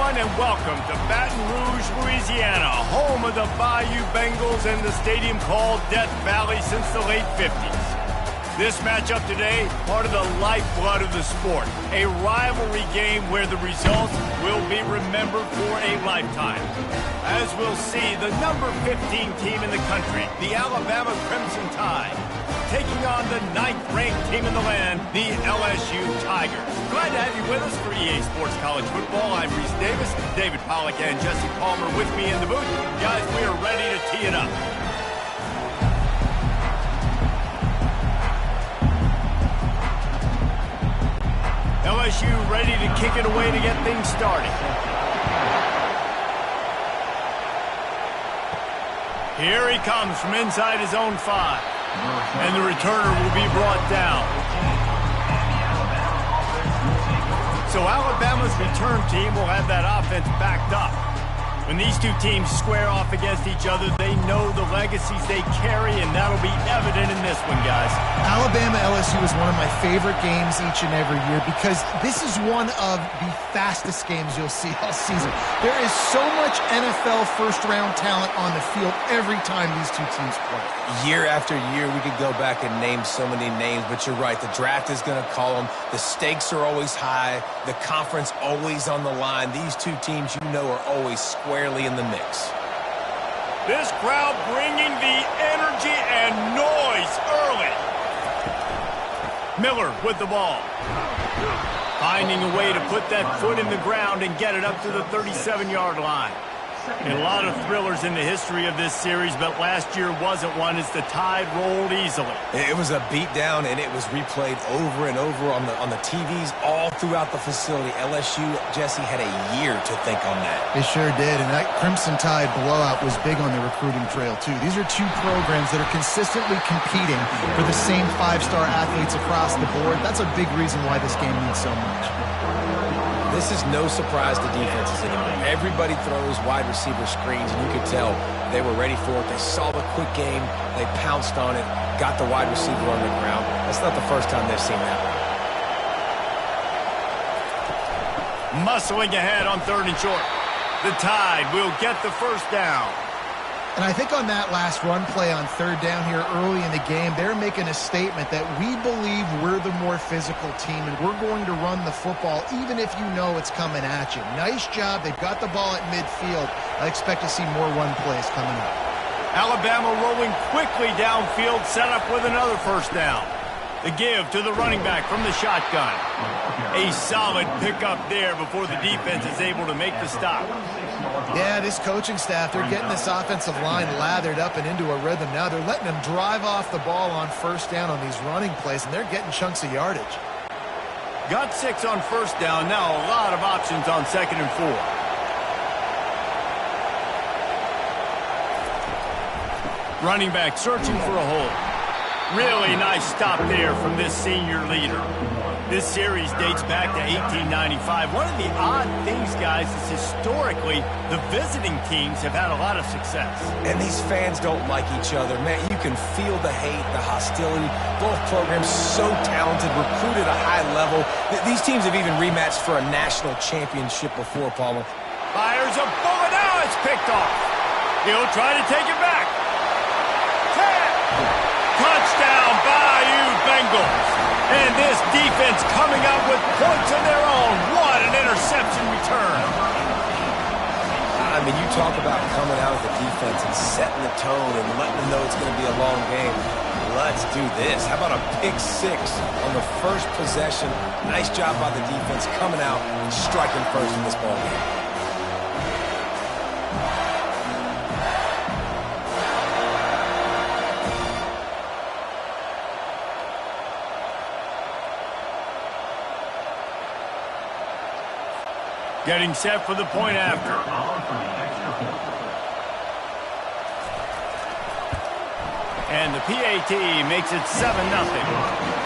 everyone, and welcome to Baton Rouge, Louisiana, home of the Bayou Bengals and the stadium called Death Valley since the late 50s. This matchup today, part of the lifeblood of the sport, a rivalry game where the results will be remembered for a lifetime. As we'll see, the number 15 team in the country, the Alabama Crimson Tide, taking on the 9th-ranked team in the land, the LSU Tigers. Glad to have you with us for EA Sports College Football. I'm Reese Davis, David Pollack, and Jesse Palmer with me in the booth. Guys, we are ready to tee it up. LSU ready to kick it away to get things started. Here he comes from inside his own 5. And the returner will be brought down. So Alabama's return team will have that offense backed up. When these two teams square off against each other, they know the legacies they carry, and that'll be evident in this one, guys. Alabama-LSU is one of my favorite games each and every year because this is one of the fastest games you'll see all season. There is so much NFL first-round talent on the field every time these two teams play. Year after year, we could go back and name so many names, but you're right. The draft is going to call them. The stakes are always high. The conference always on the line. These two teams, you know, are always squarely in the mix. This crowd bringing the energy and noise early. Miller with the ball. Finding a way to put that foot in the ground and get it up to the 37-yard line. And a lot of thrillers in the history of this series, but last year wasn't one as the Tide rolled easily. It was a beatdown, and it was replayed over and over on the TVs all throughout the facility. LSU, Jesse, had a year to think on that. They sure did, and that Crimson Tide blowout was big on the recruiting trail, too. These are two programs that are consistently competing for the same 5-star athletes across the board. That's a big reason why this game means so much. This is no surprise to defenses anymore. Everybody throws wide receiver screens, and you could tell they were ready for it. They saw the quick game. They pounced on it, got the wide receiver on the ground. That's not the first time they've seen that one. Muscling ahead on 3rd and short. The Tide will get the first down. And I think on that last run play on 3rd down here early in the game, they're making a statement that we believe we're the more physical team and we're going to run the football even if you know it's coming at you. Nice job. They've got the ball at midfield. I expect to see more run plays coming up. Alabama rolling quickly downfield, set up with another first down. The give to the running back from the shotgun. A solid pickup there before the defense is able to make the stop. Yeah, this coaching staff, they're getting this offensive line lathered up and into a rhythm. Now they're letting them drive off the ball on 1st down on these running plays, and they're getting chunks of yardage. Got 6 on 1st down. Now a lot of options on 2nd and 4. Running back searching for a hole. Really nice stop there from this senior leader. This series dates back to 1895. One of the odd things, guys, is historically the visiting teams have had a lot of success. And these fans don't like each other. Man, you can feel the hate, the hostility. Both programs so talented, recruited at a high level. These teams have even rematched for a national championship before, Palmer. Fires a bullet. Now it's picked off. He'll try to take it back. 10. Touchdown, Bayou Bengals. And this defense coming up with points of their own. What an interception return. I mean, you talk about coming out of the defense and setting the tone and letting them know it's going to be a long game. Let's do this. How about a pick 6 on the first possession? Nice job by the defense coming out and striking first in this ball game. Getting set for the point after. And the PAT makes it 7-0.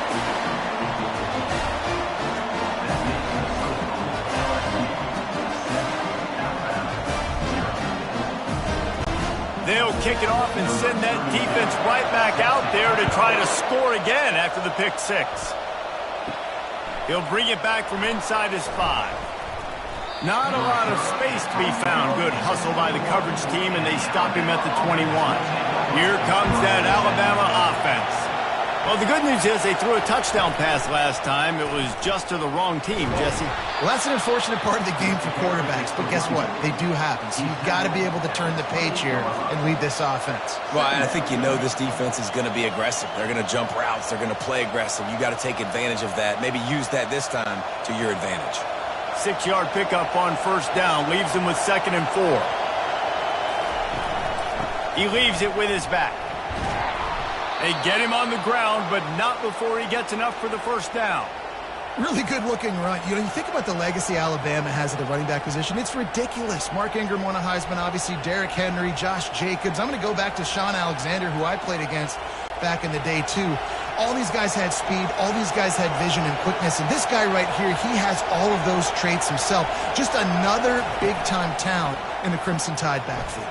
They'll kick it off and send that defense right back out there to try to score again after the pick 6. He'll bring it back from inside his 5. Not a lot of space to be found. Good hustle by the coverage team, and they stop him at the 21. Here comes that Alabama offense. Well, the good news is they threw a touchdown pass last time. It was just to the wrong team, Jesse. Well, that's an unfortunate part of the game for quarterbacks, but guess what? They do happen. So you've got to be able to turn the page here and lead this offense. Well, and I think you know this defense is going to be aggressive. They're going to jump routes. They're going to play aggressive. You got to take advantage of that. Maybe use that this time to your advantage. 6-yard pickup on first down. Leaves him with 2nd and 4. He leaves it with his back. They get him on the ground, but not before he gets enough for the first down. Really good-looking run. You know, you think about the legacy Alabama has at the running back position. It's ridiculous. Mark Ingram won a Heisman, obviously. Derrick Henry, Josh Jacobs. I'm going to go back to Sean Alexander, who I played against back in the day, too. All these guys had speed. All these guys had vision and quickness. And this guy right here, he has all of those traits himself. Just another big-time talent in the Crimson Tide backfield.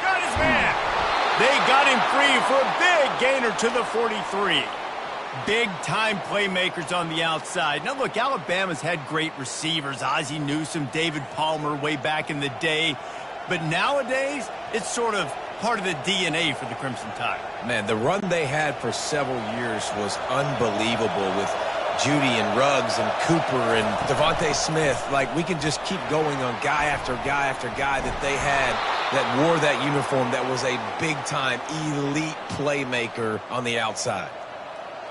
Got his man. They got him free for a big gainer to the 43. Big-time playmakers on the outside. Now, look, Alabama's had great receivers. Ozzie Newsome, David Palmer way back in the day. But nowadays, it's sort of part of the DNA for the Crimson Tide. Man, the run they had for several years was unbelievable with Judy and Ruggs and Cooper and Devontae Smith. Like, we can just keep going on guy after guy after guy that they had that wore that uniform that was a big-time elite playmaker on the outside.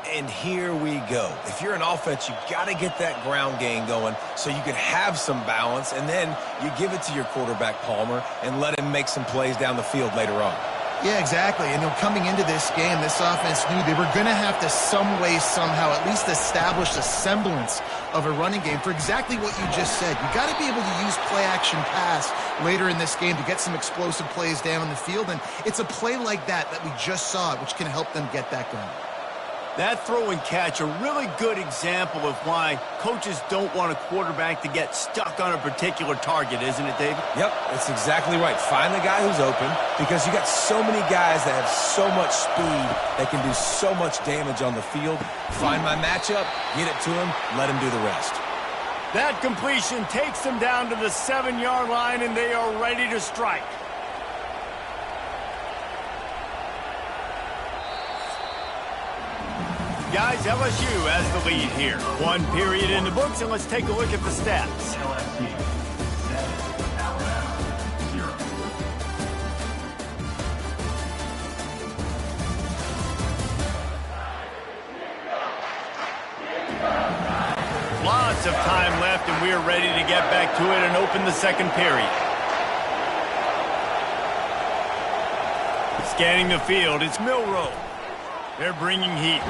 And here we go. If you're an offense, you got to get that ground game going so you can have some balance, and then you give it to your quarterback, Palmer, and let him make some plays down the field later on. Yeah, exactly. And coming into this game, this offense knew they were going to have to some way, somehow, at least establish a semblance of a running game for exactly what you just said. You got to be able to use play-action pass later in this game to get some explosive plays down the field, and it's a play like that we just saw, which can help them get that going. That throw and catch, a really good example of why coaches don't want a quarterback to get stuck on a particular target, isn't it, David? Yep, that's exactly right. Find the guy who's open, because you got so many guys that have so much speed that can do so much damage on the field. Find my matchup, get it to him, let him do the rest. That completion takes them down to the 7-yard line, and they are ready to strike. Guys, LSU has the lead here. 1 period in the books, and let's take a look at the stats. Lots of time left, and we are ready to get back to it and open the 2nd period. Scanning the field, it's Milroe. They're bringing heat.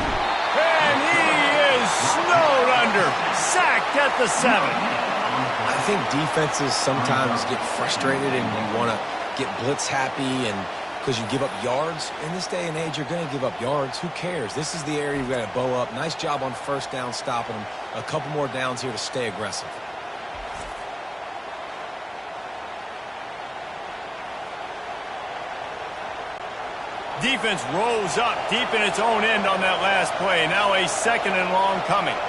And he is snowed under. Sacked at the 7. I think defenses sometimes get frustrated and you want to get blitz happy, and because you give up yards. In this day and age, you're going to give up yards. Who cares? This is the area you've got to bow up. Nice job on first down stopping them. A couple more downs here to stay aggressive. Defense rose up deep in its own end on that last play. Now a 2nd and long coming.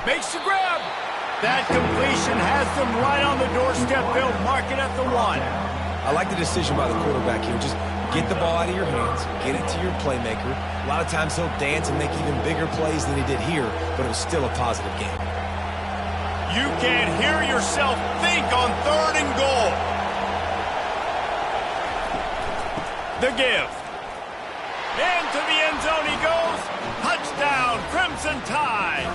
Makes the grab. That completion has them right on the doorstep. They'll mark it at the 1. I like the decision by the quarterback here. Just get the ball out of your hands. Get it to your playmaker. A lot of times he'll dance and make even bigger plays than he did here, but it was still a positive game. You can't hear yourself think on 3rd and goal. The give. Into the end zone he goes. Touchdown, Crimson Tide.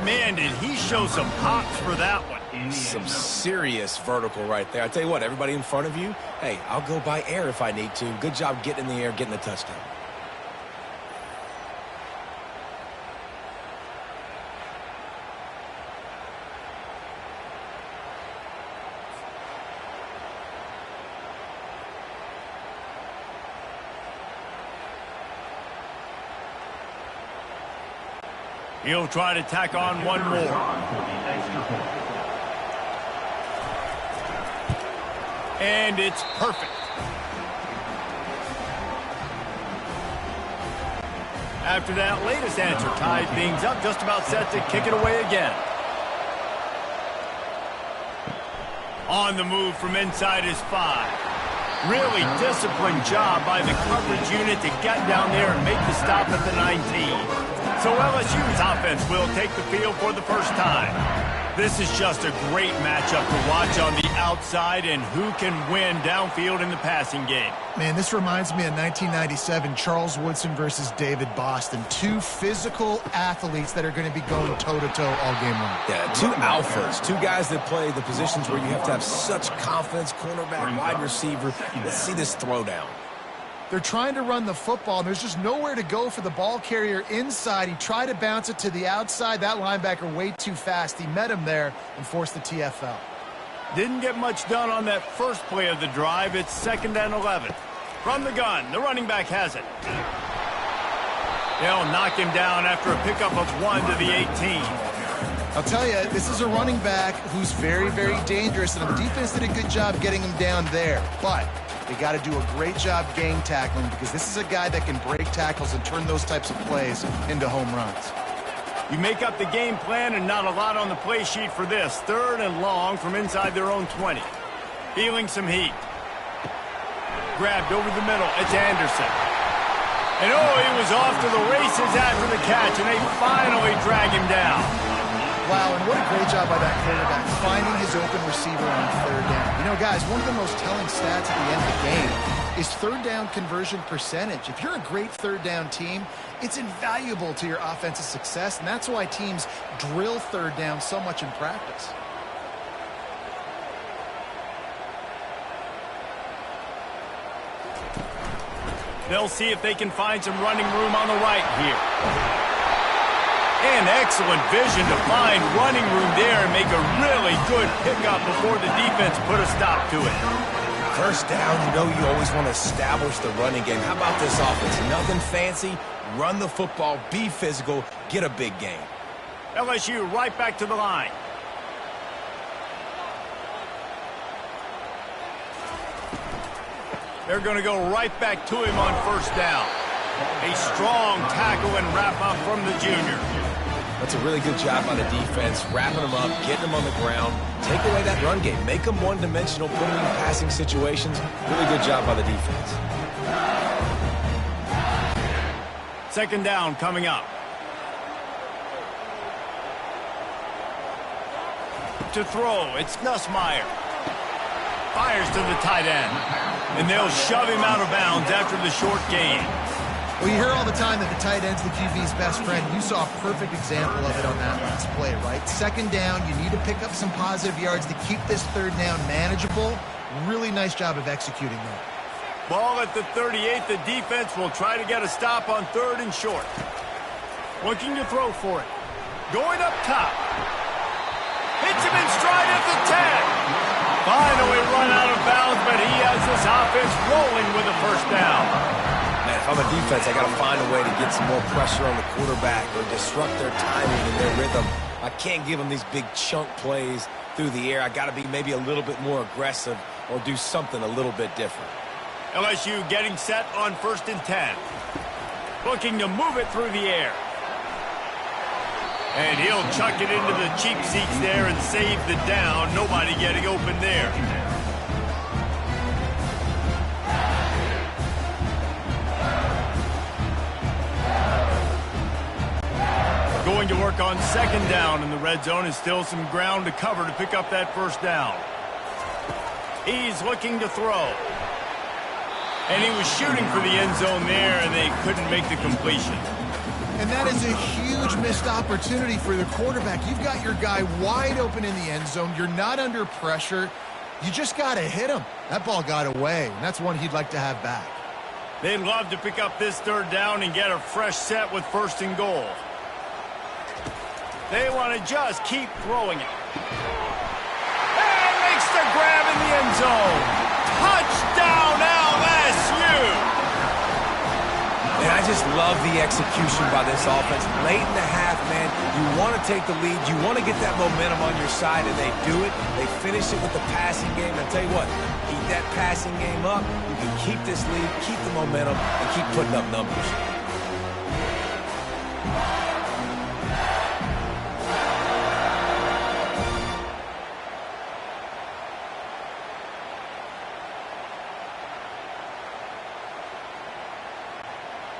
Man, did he show some hops for that one. Some serious vertical right there. I tell you what, everybody in front of you, hey, I'll go by air if I need to. Good job getting in the air, getting the touchdown. He'll try to tack on one more. And it's perfect. After that latest answer tied things up, just about set to kick it away again. On the move from inside his 5. Really disciplined job by the coverage unit to get down there and make the stop at the 19. So LSU's offense will take the field for the first time. This is just a great matchup to watch on the outside and who can win downfield in the passing game. Man, this reminds me of 1997, Charles Woodson versus David Boston. Two physical athletes that are going to be going toe-to-toe all game long. Yeah, two alphas, two guys that play the positions where you have to have such confidence, cornerback, wide receiver. Let's see this throwdown. They're trying to run the football, and there's just nowhere to go for the ball carrier inside. He tried to bounce it to the outside. That linebacker way too fast. He met him there and forced the TFL. Didn't get much done on that first play of the drive. It's 2nd and 11. From the gun, the running back has it. They'll knock him down after a pickup of 1 to the 18. I'll tell you, this is a running back who's very, very dangerous, and the defense did a good job getting him down there. But they got to do a great job gang tackling because this is a guy that can break tackles and turn those types of plays into home runs. You make up the game plan and not a lot on the play sheet for this. 3rd and long from inside their own 20. Feeling some heat. Grabbed over the middle. It's Anderson. And oh, he was off to the races after the catch, and they finally drag him down. Wow, and what a great job by that quarterback, finding his open receiver on 3rd down. You know, guys, one of the most telling stats at the end of the game is 3rd down conversion percentage. If you're a great 3rd down team, it's invaluable to your offensive success, and that's why teams drill 3rd down so much in practice. They'll see if they can find some running room on the right here. And excellent vision to find running room there and make a really good pickup before the defense put a stop to it. 1st down, you know you always want to establish the running game. How about this offense? Nothing fancy. Run the football, be physical, get a big gain. LSU right back to the line. They're going to go right back to him on 1st down. A strong tackle and wrap up from the junior. That's a really good job by the defense, wrapping them up, getting them on the ground. Take away that run game. Make them one-dimensional, put them in passing situations. Really good job by the defense. 2nd down coming up. To throw, it's Nussmeier. Fires to the tight end. And they'll shove him out of bounds after the short gain. Well, you hear all the time that the tight end's the QB's best friend. You saw a perfect example of it on that last play, right? 2nd down, you need to pick up some positive yards to keep this 3rd down manageable. Really nice job of executing that. Ball at the 38. The defense will try to get a stop on 3rd and short. Looking to throw for it. Going up top. Hits him in stride at the 10. Finally run out of bounds, but he has this offense rolling with a 1st down. Man, if I'm a defense, I got to find a way to get some more pressure on the quarterback or disrupt their timing and their rhythm. I can't give them these big chunk plays through the air. I got to be maybe a little bit more aggressive or do something a little bit different. LSU getting set on 1st and 10. Looking to move it through the air. And he'll chuck it into the cheap seats there and save the down. Nobody getting open there. Going to work on 2nd down in the red zone, and still some ground to cover to pick up that 1st down. He's looking to throw. And he was shooting for the end zone there, and they couldn't make the completion. And that is a huge missed opportunity for the quarterback. You've got your guy wide open in the end zone. You're not under pressure. You just got to hit him. That ball got away, and that's one he'd like to have back. They'd love to pick up this 3rd down and get a fresh set with 1st and goal. They want to just keep throwing it. And makes the grab in the end zone. Touchdown LSU! And I just love the execution by this offense. Late in the half, man, you want to take the lead. You want to get that momentum on your side, and they do it. They finish it with the passing game. And I tell you what, keep that passing game up. You can keep this lead, keep the momentum, and keep putting up numbers.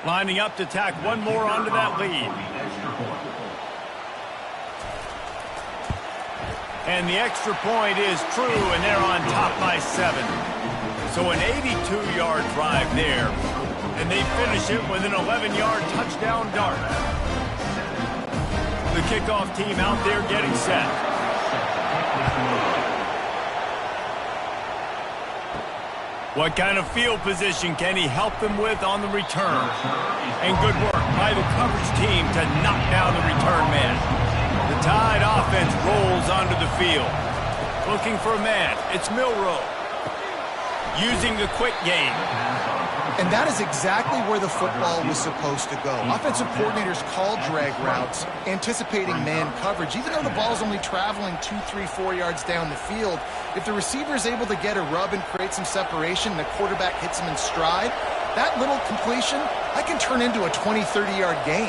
Lining up to tack one more onto that lead. And the extra point is true, and they're on top by 7. So an 82-yard drive there, and they finish it with an 11-yard touchdown dart. The kickoff team out there getting set. What kind of field position can he help them with on the return? And good work by the coverage team to knock down the return man. The Tide offense rolls onto the field. Looking for a man. It's Milroe. Using the quick game. And that is exactly where the football was supposed to go. Offensive coordinators call drag routes, anticipating man coverage. Even though the ball's only traveling 2, 3, 4 yards down the field, if the receiver is able to get a rub and create some separation and the quarterback hits him in stride, that little completion, that can turn into a 20, 30-yard gain.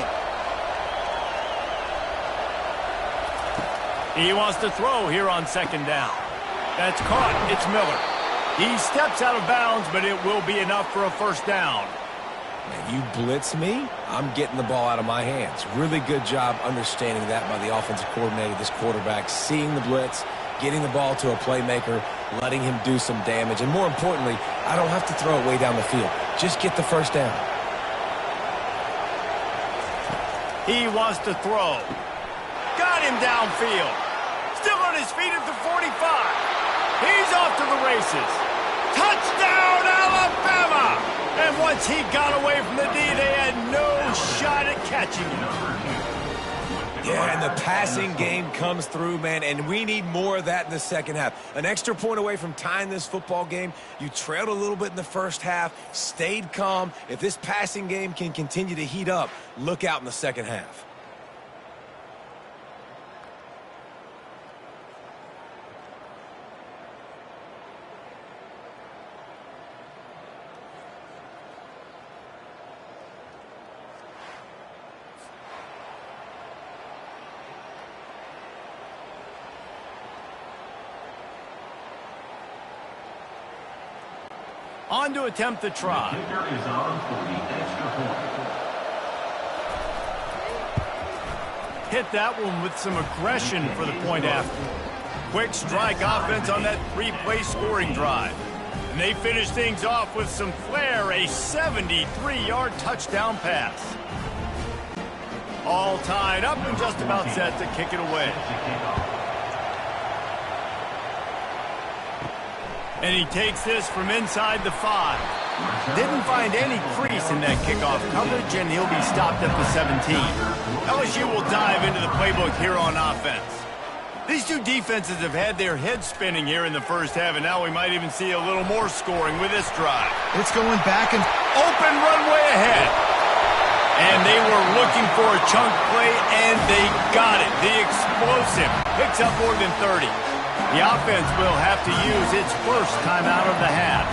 He wants to throw here on second down. That's caught. It's Miller. He steps out of bounds, but it will be enough for a first down. Man, you blitz me, I'm getting the ball out of my hands. Really good job understanding that by the offensive coordinator, this quarterback, seeing the blitz, getting the ball to a playmaker, letting him do some damage. And more importantly, I don't have to throw it way down the field. Just get the first down. He wants to throw. Got him downfield. Still on his feet at the 45. He's off to the races. Touchdown, Alabama! And once he got away from the D, they had no shot at catching him. Yeah, and the passing game comes through, man, and we need more of that in the second half. An extra point away from tying this football game. You trailed a little bit in the first half, stayed calm. If this passing game can continue to heat up, look out in the second half. On to attempt the try. Hit that one with some aggression for the point after. Quick strike offense on that 3-play scoring drive. And they finish things off with some flair, a 73-yard touchdown pass. All tied up and just about set to kick it away. And he takes this from inside the 5. Didn't find any crease in that kickoff coverage, and he'll be stopped at the 17. LSU will dive into the playbook here on offense. These two defenses have had their heads spinning here in the first half, and now we might even see a little more scoring with this drive. It's going back and open runway ahead. And they were looking for a chunk play, and they got it. The explosive picks up more than 30. The offense will have to use its first timeout of the half.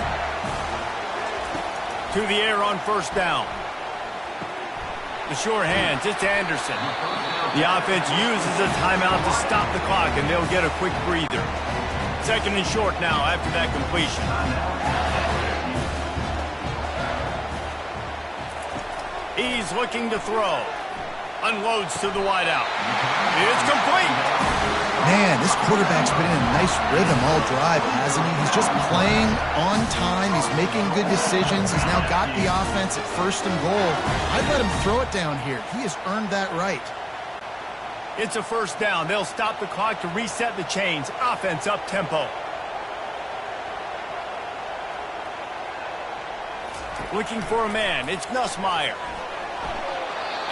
To the air on first down. The sure hands, it's Anderson. The offense uses a timeout to stop the clock, and they'll get a quick breather. Second and short now after that completion. He's looking to throw. Unloads to the wideout. It's complete. Man, this quarterback's been in a nice rhythm all drive, hasn't he? He's just playing on time. He's making good decisions. He's now got the offense at first and goal. I'd let him throw it down here. He has earned that right. It's a first down. They'll stop the clock to reset the chains. Offense up tempo. Looking for a man. It's Nussmeier.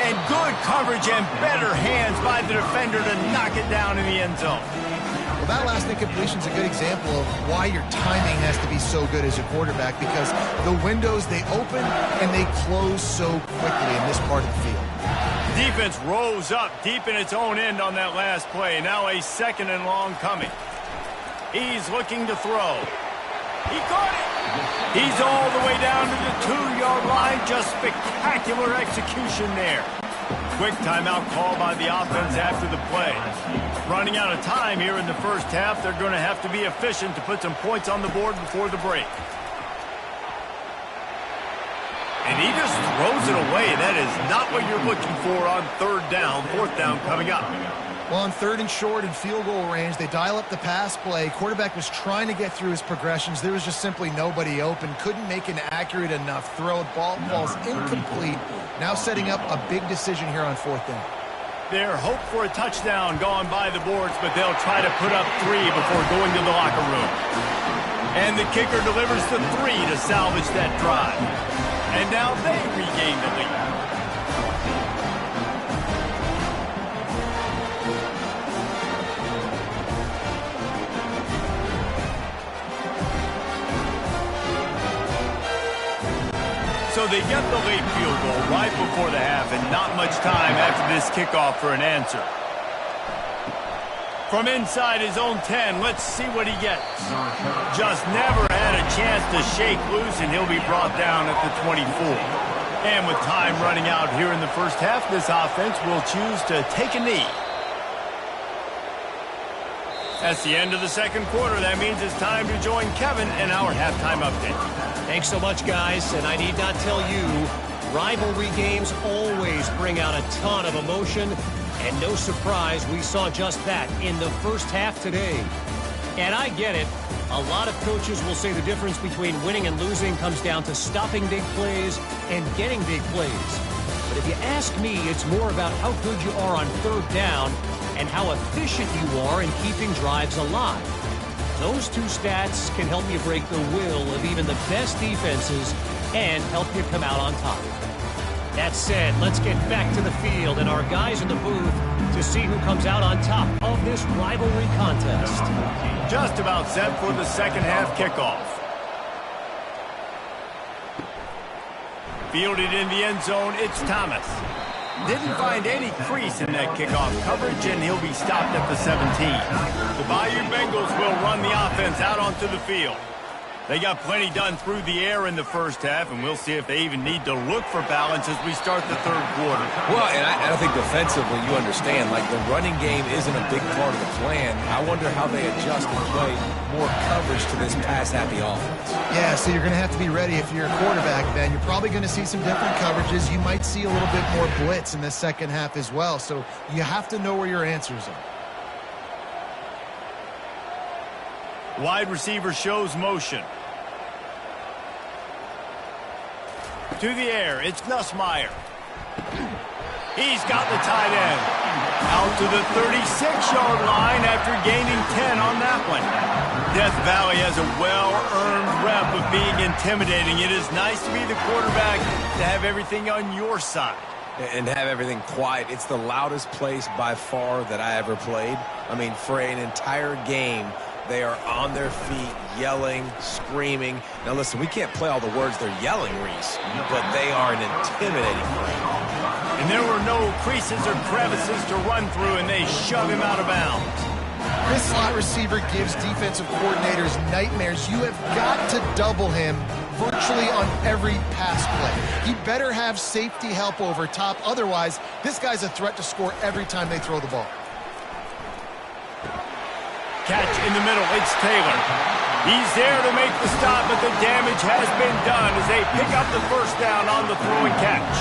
And good coverage and better hands by the defender to knock it down in the end zone. Well, that last incompletion is a good example of why your timing has to be so good as a quarterback, because the windows, they open and they close so quickly in this part of the field. Defense rose up deep in its own end on that last play. Now a second and long coming. He's looking to throw. He caught it. He's all the way down to the 2-yard line. Just spectacular execution there. Quick timeout call by the offense after the play. Running out of time here in the first half. They're going to have to be efficient to put some points on the board before the break. And he just throws it away. That is not what you're looking for on third down. Fourth down coming up. Well, on third and short and field goal range, they dial up the pass play. Quarterback was trying to get through his progressions. There was just simply nobody open. Couldn't make an accurate enough throw. Ball falls incomplete. Now setting up a big decision here on fourth down. Their hope for a touchdown gone by the boards, but they'll try to put up 3 before going to the locker room. And the kicker delivers the 3 to salvage that drive. And now they regain the lead. So they get the late field goal right before the half, and not much time after this kickoff for an answer. From inside his own 10, let's see what he gets. Just never had a chance to shake loose, and he'll be brought down at the 24. And with time running out here in the first half, this offense will choose to take a knee. That's the end of the second quarter. That means it's time to join Kevin in our halftime update. Thanks so much, guys. And I need not tell you, rivalry games always bring out a ton of emotion. And no surprise, we saw just that in the first half today. And I get it. A lot of coaches will say the difference between winning and losing comes down to stopping big plays and getting big plays. But if you ask me, it's more about how good you are on third down and how efficient you are in keeping drives alive. Those two stats can help you break the will of even the best defenses and help you come out on top. That said, let's get back to the field and our guys in the booth to see who comes out on top of this rivalry contest. Just about set for the second half kickoff. Fielded in the end zone, it's Thomas. Didn't find any crease in that kickoff coverage, and he'll be stopped at the 17. The Bayou Bengals will run the offense out onto the field. They got plenty done through the air in the first half, and we'll see if they even need to look for balance as we start the third quarter. Well, and I think defensively, you understand, like the running game isn't a big part of the plan. I wonder how they adjust and play more coverage to this pass-happy offense. Yeah, so you're going to have to be ready if you're a quarterback, Ben. You're probably going to see some different coverages. You might see a little bit more blitz in the second half as well, so you have to know where your answers are. Wide receiver shows motion. To the air, it's Nussmeier. He's got the tight end. Out to the 36-yard line after gaining 10 on that one. Death Valley has a well-earned rep of being intimidating. It is nice to be the quarterback, to have everything on your side. And have everything quiet. It's the loudest place by far that I ever played. I mean, for an entire game, they are on their feet, yelling, screaming. Now, listen, we can't play all the words they're yelling, Reese, but they are an intimidating crowd. And there were no creases or crevices to run through, and they shove him out of bounds. This slot receiver gives defensive coordinators nightmares. You have got to double him virtually on every pass play. He better have safety help over top. Otherwise, this guy's a threat to score every time they throw the ball. Catch in the middle, it's Taylor. He's there to make the stop, but the damage has been done as they pick up the first down on the throw and catch.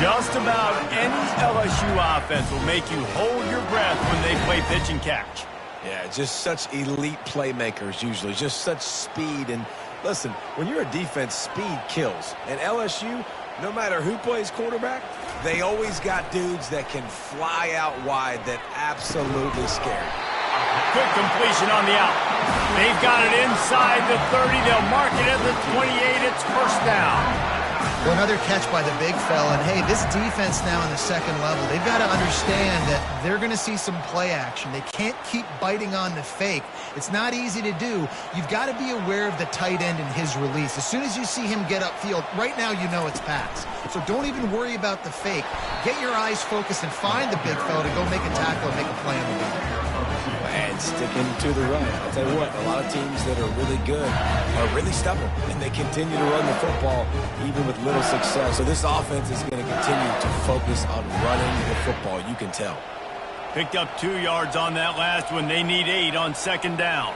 Just about any LSU offense will make you hold your breath when they play pitch and catch. Yeah, just such elite playmakers usually, just such speed. And listen, when you're a defense, speed kills. And LSU, no matter who plays quarterback, they always got dudes that can fly out wide that absolutely scare you. Good completion on the out. They've got it inside the 30. They'll mark it at the 28. It's first down. Well, another catch by the big fella. And, hey, this defense now in the second level, they've got to understand that they're going to see some play action. They can't keep biting on the fake. It's not easy to do. You've got to be aware of the tight end and his release. As soon as you see him get upfield, right now you know it's pass. So don't even worry about the fake. Get your eyes focused and find the big fella to go make a tackle and make a play on the ball. And sticking to the run. I'll tell you what, a lot of teams that are really good are really stubborn, and they continue to run the football even with little success. So this offense is going to continue to focus on running the football. You can tell. Picked up 2 yards on that last one. They need 8 on second down.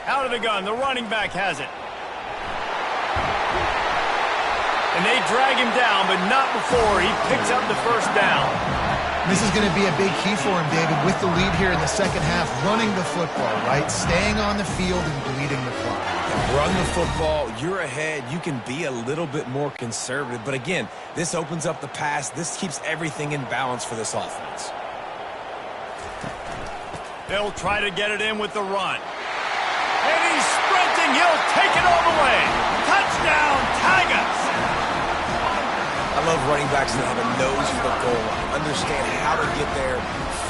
Out of the gun, the running back has it. And they drag him down, but not before he picks up the first down. This is going to be a big key for him, David, with the lead here in the second half, running the football, right? Staying on the field and bleeding the clock. Run the football, you're ahead, you can be a little bit more conservative. But again, this opens up the pass. This keeps everything in balance for this offense. They'll try to get it in with the run. And he's sprinting. He'll take it all the way. Touchdown, Tigers. I love running backs that have a nose for the goal line. Understand how to get there,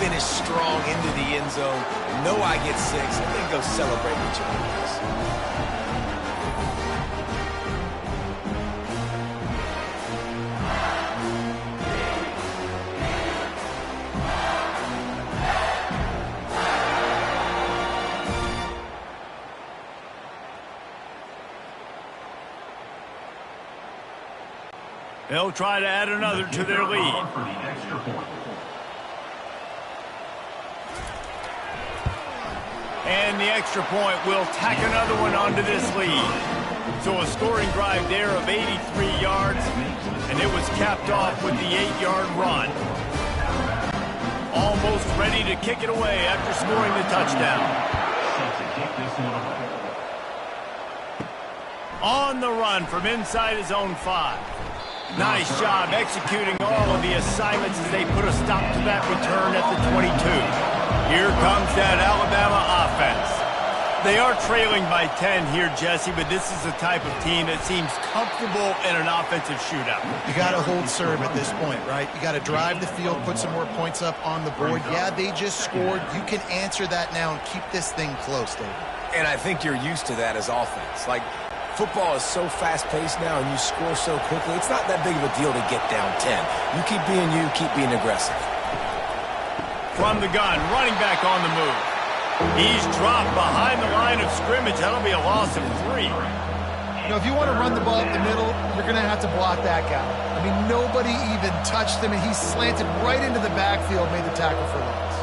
finish strong into the end zone, know I get 6, and then go celebrate each of them. They'll try to add another to their lead. And the extra point will tack another one onto this lead. So a scoring drive there of 83 yards, and it was capped off with the 8-yard run. Almost ready to kick it away after scoring the touchdown. On the run from inside his own 5. Nice job executing all of the assignments as they put a stop to that return at the 22. Here comes that Alabama offense. They are trailing by 10 here, Jesse, but this is the type of team that seems comfortable in an offensive shootout. You got to hold serve at this point, right? You got to drive the field, put some more points up on the board. Yeah, they just scored. You can answer that now and keep this thing close, David. And I think you're used to that as offense. Like, football is so fast-paced now and you score so quickly, it's not that big of a deal to get down 10. You keep being aggressive. From the gun, running back on the move. He's dropped behind the line of scrimmage. That'll be a loss of 3. You know, if you want to run the ball up the middle, you're going to have to block that guy. I mean, nobody even touched him, and he slanted right into the backfield, made the tackle for loss.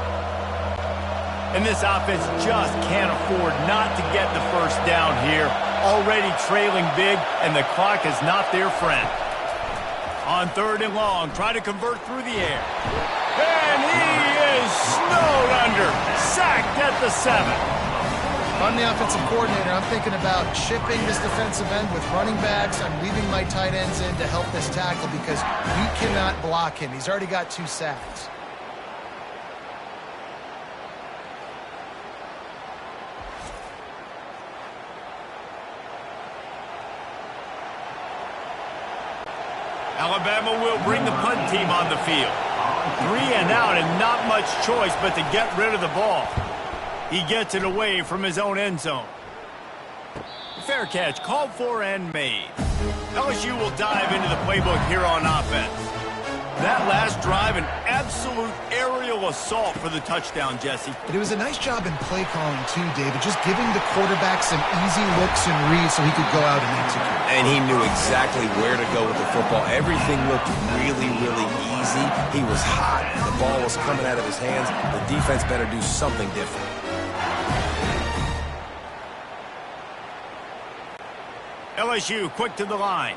And this offense just can't afford not to get the first down here. Already trailing big, and the clock is not their friend. On 3rd and long, try to convert through the air. And he is snowed under. Sacked at the 7. If I'm the offensive coordinator, I'm thinking about chipping this defensive end with running backs. I'm leaving my tight ends in to help this tackle because we cannot block him. He's already got 2 sacks. Alabama will bring the punt team on the field. 3 and out and not much choice but to get rid of the ball. He gets it away from his own end zone. Fair catch called for and made. LSU will dive into the playbook here on offense. That last drive, an absolute aerial assault for the touchdown, Jesse. But it was a nice job in play calling too, David, just giving the quarterback some easy looks and reads so he could go out and execute. And he knew exactly where to go with the football. Everything looked really, really easy. He was hot. The ball was coming out of his hands. The defense better do something different. LSU quick to the line.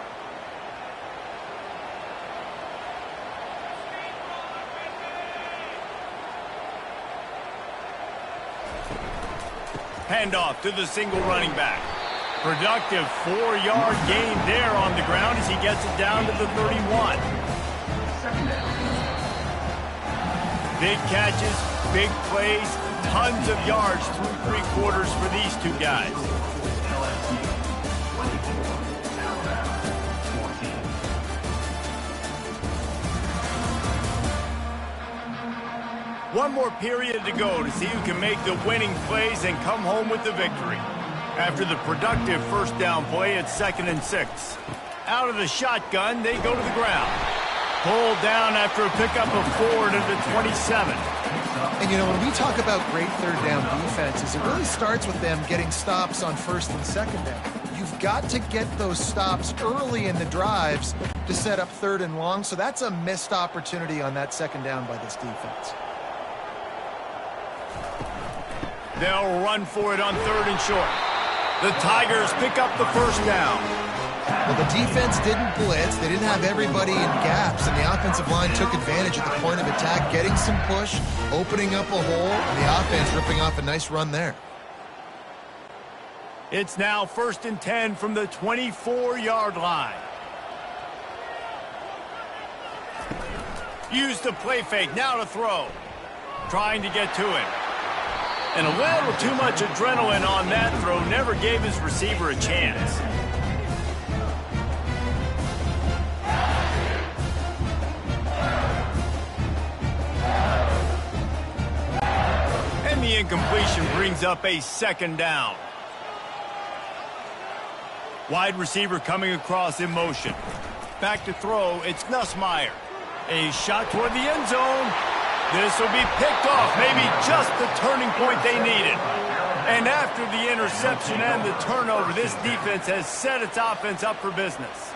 Handoff to the single running back. Productive 4-yard gain there on the ground as he gets it down to the 31. Big catches, big plays, tons of yards through 3 quarters for these 2 guys. One more period to go to see who can make the winning plays and come home with the victory. After the productive first down play, it's 2nd and 6. Out of the shotgun, they go to the ground. Pulled down after a pickup of 4 to the 27. And, you know, when we talk about great third down defenses, it really starts with them getting stops on 1st and 2nd down. You've got to get those stops early in the drives to set up 3rd and long, so that's a missed opportunity on that 2nd down by this defense. They'll run for it on 3rd and short. The Tigers pick up the first down. Well, the defense didn't blitz. They didn't have everybody in gaps, and the offensive line took advantage at the point of attack, getting some push, opening up a hole, and the offense ripping off a nice run there. It's now 1st and 10 from the 24-yard line. Use the play fake, now to throw. Trying to get to him. And a little too much adrenaline on that throw, never gave his receiver a chance. And the incompletion brings up a 2nd down. Wide receiver coming across in motion. Back to throw, it's Nussmeier. A shot toward the end zone. This will be picked off, maybe just the turning point they needed. And after the interception and the turnover, this defense has set its offense up for business.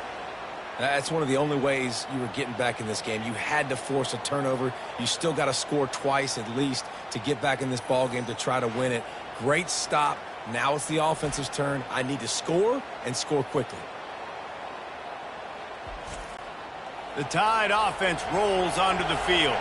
That's one of the only ways you were getting back in this game. You had to force a turnover. You still got to score twice at least to get back in this ball game to try to win it. Great stop. Now it's the offense's turn. I need to score and score quickly. The Tide offense rolls onto the field.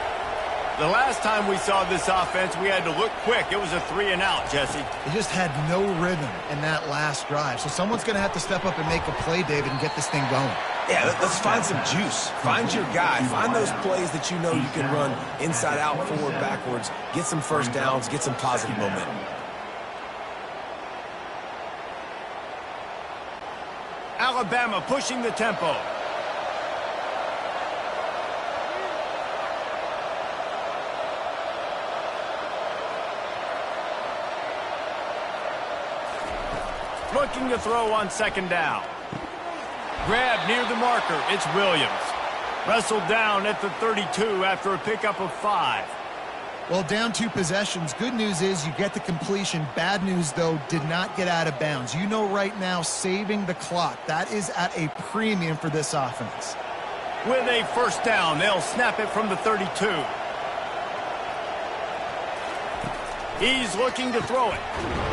The last time we saw this offense, we had to look quick. It was a 3-and-out, Jesse. They just had no rhythm in that last drive. So someone's going to have to step up and make a play, David, and get this thing going. Yeah, let's find some juice. Find your guy. Find those plays that you know you can run inside out, forward, backwards. Get some first downs. Get some positive momentum. Alabama pushing the tempo. Looking to throw on 2nd down. Grab near the marker. It's Williams. Wrestled down at the 32 after a pickup of 5. Well, down 2 possessions. Good news is you get the completion. Bad news, though, did not get out of bounds. You know right now, saving the clock. That is at a premium for this offense. With a 1st down, they'll snap it from the 32. He's looking to throw it.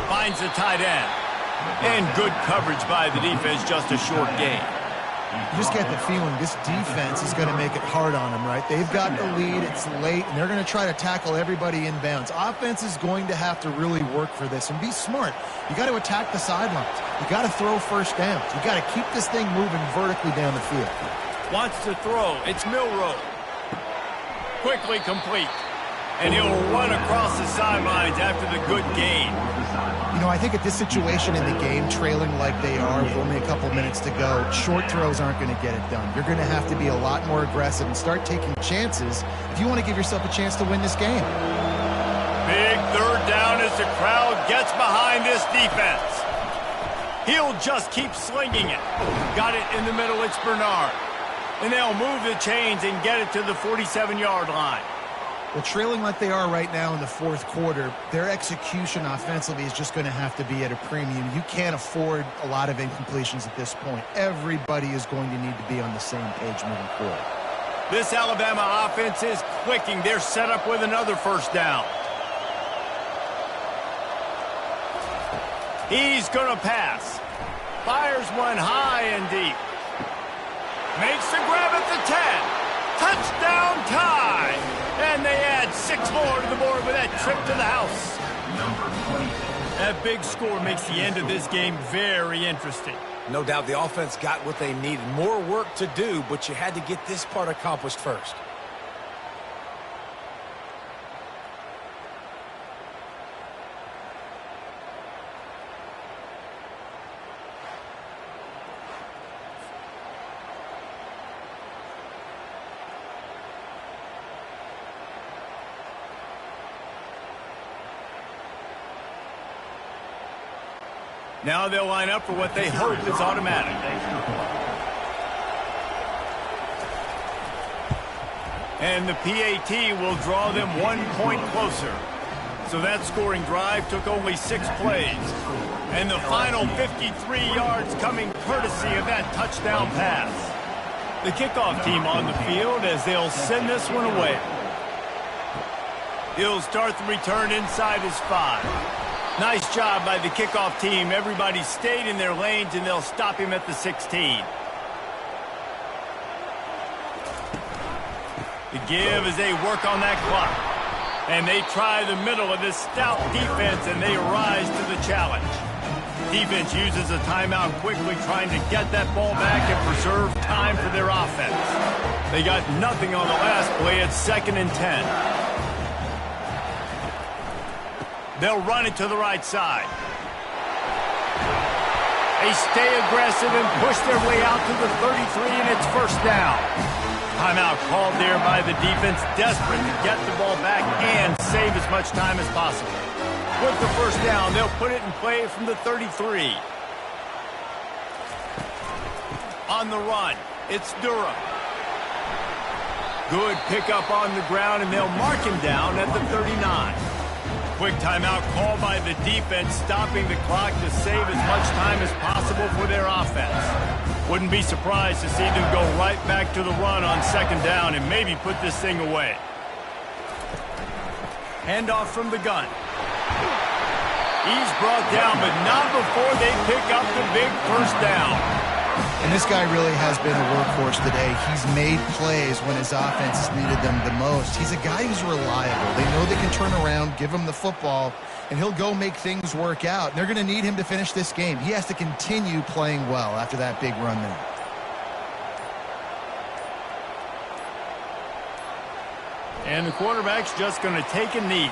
Finds the tight end. And good coverage by the defense, just a short gain. You just get the feeling this defense is going to make it hard on them, right? They've got the lead, it's late, and they're going to try to tackle everybody inbounds. Offense is going to have to really work for this and be smart. You got to attack the sidelines. You got to throw 1st downs. You got to keep this thing moving vertically down the field. Wants to throw. It's Milroe. Quickly complete. And he'll run across the sidelines after the good gain. You know, I think at this situation in the game, trailing like they are with only a couple minutes to go, short throws aren't going to get it done. You're going to have to be a lot more aggressive and start taking chances if you want to give yourself a chance to win this game. Big 3rd down as the crowd gets behind this defense. He'll just keep slinging it. Got it in the middle, it's Bernard. And they'll move the chains and get it to the 47-yard line. Well, trailing like they are right now in the 4th quarter, their execution offensively is just going to have to be at a premium. You can't afford a lot of incompletions at this point. Everybody is going to need to be on the same page moving forward. This Alabama offense is clicking. They're set up with another 1st down. He's going to pass. Fires one high and deep. Makes the grab at the 10. Touchdown Tide! And they add 6 more to the board with that trip to the house. That big score makes the end of this game very interesting. No doubt the offense got what they needed. More work to do, but you had to get this part accomplished first. Now they'll line up for what they hope is automatic. And the PAT will draw them 1 point closer. So that scoring drive took only 6 plays. And the final 53 yards coming courtesy of that touchdown pass. The kickoff team on the field as they'll send this one away. He'll start the return inside his 5. Nice job by the kickoff team. Everybody stayed in their lanes, and they'll stop him at the 16. The give as they work on that clock. And they try the middle of this stout defense, and they rise to the challenge. Defense uses a timeout quickly, trying to get that ball back and preserve time for their offense. They got nothing on the last play. It's 2nd and 10. They'll run it to the right side. They stay aggressive and push their way out to the 33, and it's 1st down. Timeout called there by the defense, desperate to get the ball back and save as much time as possible. With the 1st down, they'll put it in play from the 33. On the run, it's Durham. Good pickup on the ground, and they'll mark him down at the 39. Quick timeout called by the defense, stopping the clock to save as much time as possible for their offense. Wouldn't be surprised to see them go right back to the run on 2nd down and maybe put this thing away. Handoff from the gun. He's brought down, but not before they pick up the big 1st down. And this guy really has been a workhorse today. He's made plays when his offense has needed them the most. He's a guy who's reliable. They know they can turn around, give him the football, and he'll go make things work out. And they're going to need him to finish this game. He has to continue playing well after that big run there. And the quarterback's just going to take a knee.